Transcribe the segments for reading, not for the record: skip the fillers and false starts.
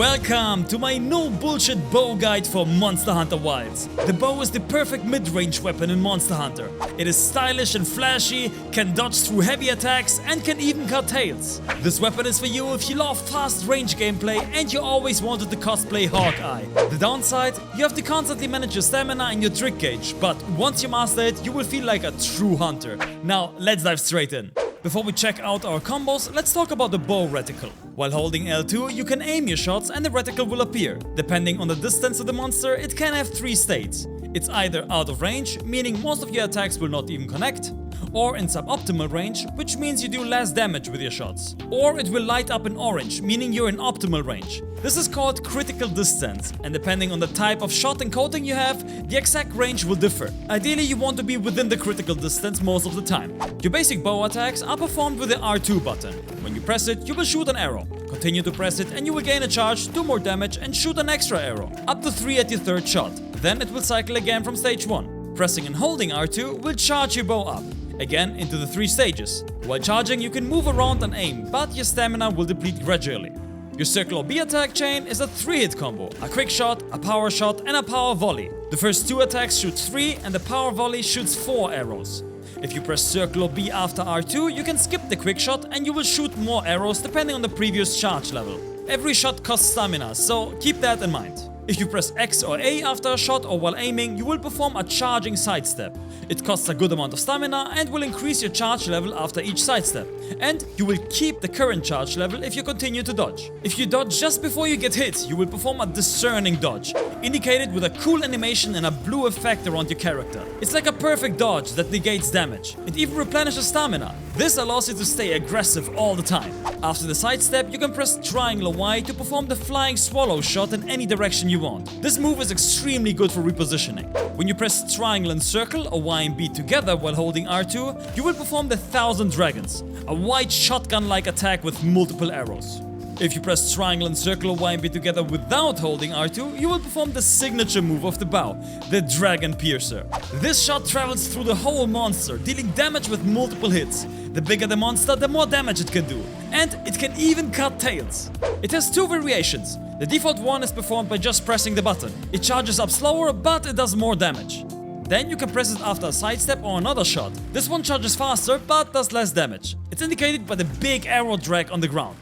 Welcome to my no bullshit bow guide for Monster Hunter Wilds. The bow is the perfect mid-range weapon in Monster Hunter. It is stylish and flashy, can dodge through heavy attacks and can even cut tails. This weapon is for you if you love fast range gameplay and you always wanted to cosplay Hawkeye. The downside, you have to constantly manage your stamina and your trick gauge, but once you master it, you will feel like a true hunter. Now let's dive straight in. Before we check out our combos, let's talk about the bow reticle. While holding L2, you can aim your shots and the reticle will appear. Depending on the distance of the monster, it can have 3 states. It's either out of range, meaning most of your attacks will not even connect, or in suboptimal range, which means you do less damage with your shots. Or it will light up in orange, meaning you're in optimal range. This is called critical distance, and depending on the type of shot and coating you have, the exact range will differ. Ideally, you want to be within the critical distance most of the time. Your basic bow attacks are performed with the R2 button. When you press it, you will shoot an arrow. Continue to press it and you will gain a charge, do more damage and shoot an extra arrow, up to 3 at your third shot. Then it will cycle again from stage 1. Pressing and holding R2 will charge your bow up, again into the 3 stages. While charging, you can move around and aim, but your stamina will deplete gradually. Your circle or B attack chain is a 3-hit combo, a quick shot, a power shot and a power volley. The first 2 attacks shoot 3 and the power volley shoots 4 arrows. If you press circle or B after R2, you can skip the quick shot and you will shoot more arrows depending on the previous charge level. Every shot costs stamina, so keep that in mind. If you press X or A after a shot or while aiming, you will perform a charging sidestep. It costs a good amount of stamina and will increase your charge level after each sidestep. And you will keep the current charge level if you continue to dodge. If you dodge just before you get hit, you will perform a discerning dodge, indicated with a cool animation and a blue effect around your character. It's like a perfect dodge that negates damage. It even replenishes stamina. This allows you to stay aggressive all the time. After the sidestep, you can press triangle or Y to perform the flying swallow shot in any direction you want. This move is extremely good for repositioning. When you press triangle and circle or Y and B together while holding R2, you will perform the 1000 Dragons, a wide shotgun-like attack with multiple arrows. If you press triangle and circle or Y and B together without holding R2, you will perform the signature move of the bow, the Dragon Piercer. This shot travels through the whole monster, dealing damage with multiple hits. The bigger the monster, the more damage it can do. And it can even cut tails. It has 2 variations. The default one is performed by just pressing the button. It charges up slower, but it does more damage. Then you can press it after a sidestep or another shot. This one charges faster, but does less damage. It's indicated by the big arrow drag on the ground.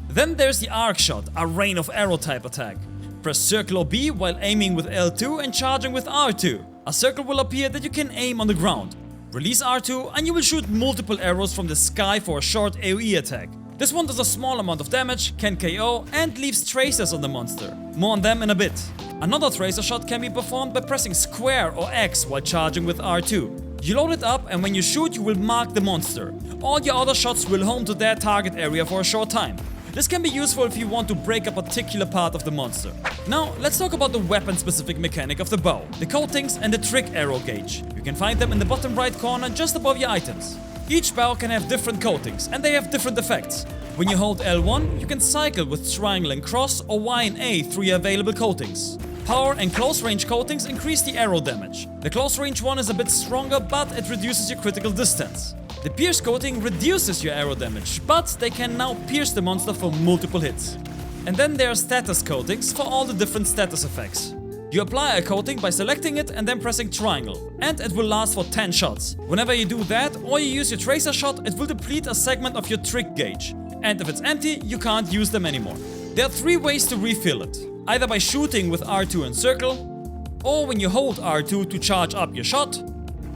Then there's the arc shot, a rain of arrow type attack. Press circle or B while aiming with L2 and charging with R2. A circle will appear that you can aim on the ground. Release R2 and you will shoot multiple arrows from the sky for a short AoE attack. This one does a small amount of damage, can KO and leaves tracers on the monster. More on them in a bit. Another tracer shot can be performed by pressing square or X while charging with R2. You load it up and when you shoot you will mark the monster. All your other shots will home to their target area for a short time. This can be useful if you want to break a particular part of the monster. Now, let's talk about the weapon-specific mechanic of the bow, the coatings and the trick arrow gauge. You can find them in the bottom right corner just above your items. Each bow can have different coatings and they have different effects. When you hold L1, you can cycle with triangle and cross or Y and A through your available coatings. Power and close range coatings increase the arrow damage. The close range one is a bit stronger, but it reduces your critical distance. The pierce coating reduces your arrow damage, but they can now pierce the monster for multiple hits. And then there are status coatings for all the different status effects. You apply a coating by selecting it and then pressing triangle, and it will last for 10 shots. Whenever you do that or you use your tracer shot, it will deplete a segment of your trick gauge. And if it's empty, you can't use them anymore. There are 3 ways to refill it. Either by shooting with R2 and circle, or when you hold R2 to charge up your shot,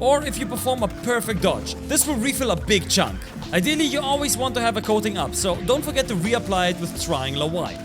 or if you perform a perfect dodge. This will refill a big chunk. Ideally, you always want to have a coating up, so don't forget to reapply it with triangle or Y.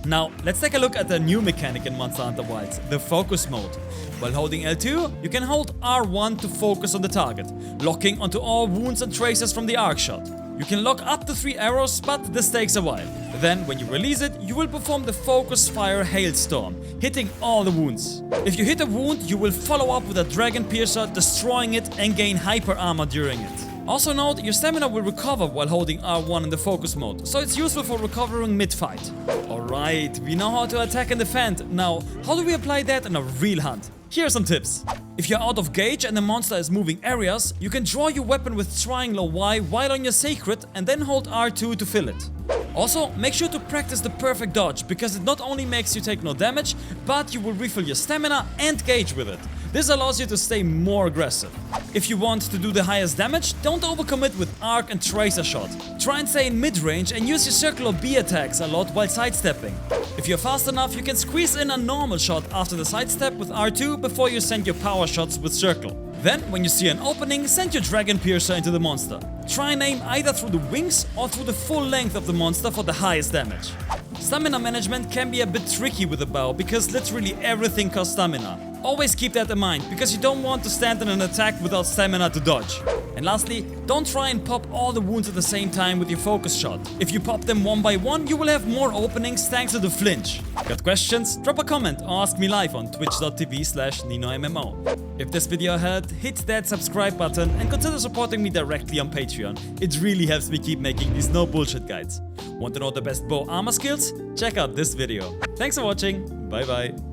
Now, let's take a look at the new mechanic in Monster Hunter Wilds, the focus mode. While holding L2, you can hold R1 to focus on the target, locking onto all wounds and tracers from the arc shot. You can lock up to 3 arrows, but this takes a while. Then, when you release it, you will perform the Focus Fire Hailstorm, hitting all the wounds. If you hit a wound, you will follow up with a Dragon Piercer, destroying it and gain hyper armor during it. Also note, your stamina will recover while holding R1 in the focus mode, so it's useful for recovering mid-fight. Alright, we know how to attack and defend. Now, how do we apply that in a real hunt? Here are some tips. If you're out of gauge and the monster is moving areas, you can draw your weapon with triangle or Y while on your sacred and then hold R2 to fill it. Also, make sure to practice the perfect dodge, because it not only makes you take no damage, but you will refill your stamina and gauge with it. This allows you to stay more aggressive. If you want to do the highest damage, don't overcommit with arc and tracer shot. Try and stay in mid-range and use your circle or B attacks a lot while sidestepping. If you're fast enough, you can squeeze in a normal shot after the sidestep with R2 before you send your power shots with circle. Then, when you see an opening, send your Dragon Piercer into the monster. Try and aim either through the wings or through the full length of the monster for the highest damage. Stamina management can be a bit tricky with a bow because literally everything costs stamina. Always keep that in mind, because you don't want to stand in an attack without stamina to dodge. And lastly, don't try and pop all the wounds at the same time with your focus shot. If you pop them one by one, you will have more openings thanks to the flinch. Got questions? Drop a comment or ask me live on twitch.tv/NinoMMO. If this video helped, hit that subscribe button and consider supporting me directly on Patreon. It really helps me keep making these no bullshit guides. Want to know the best bow armor skills? Check out this video. Thanks for watching. Bye bye.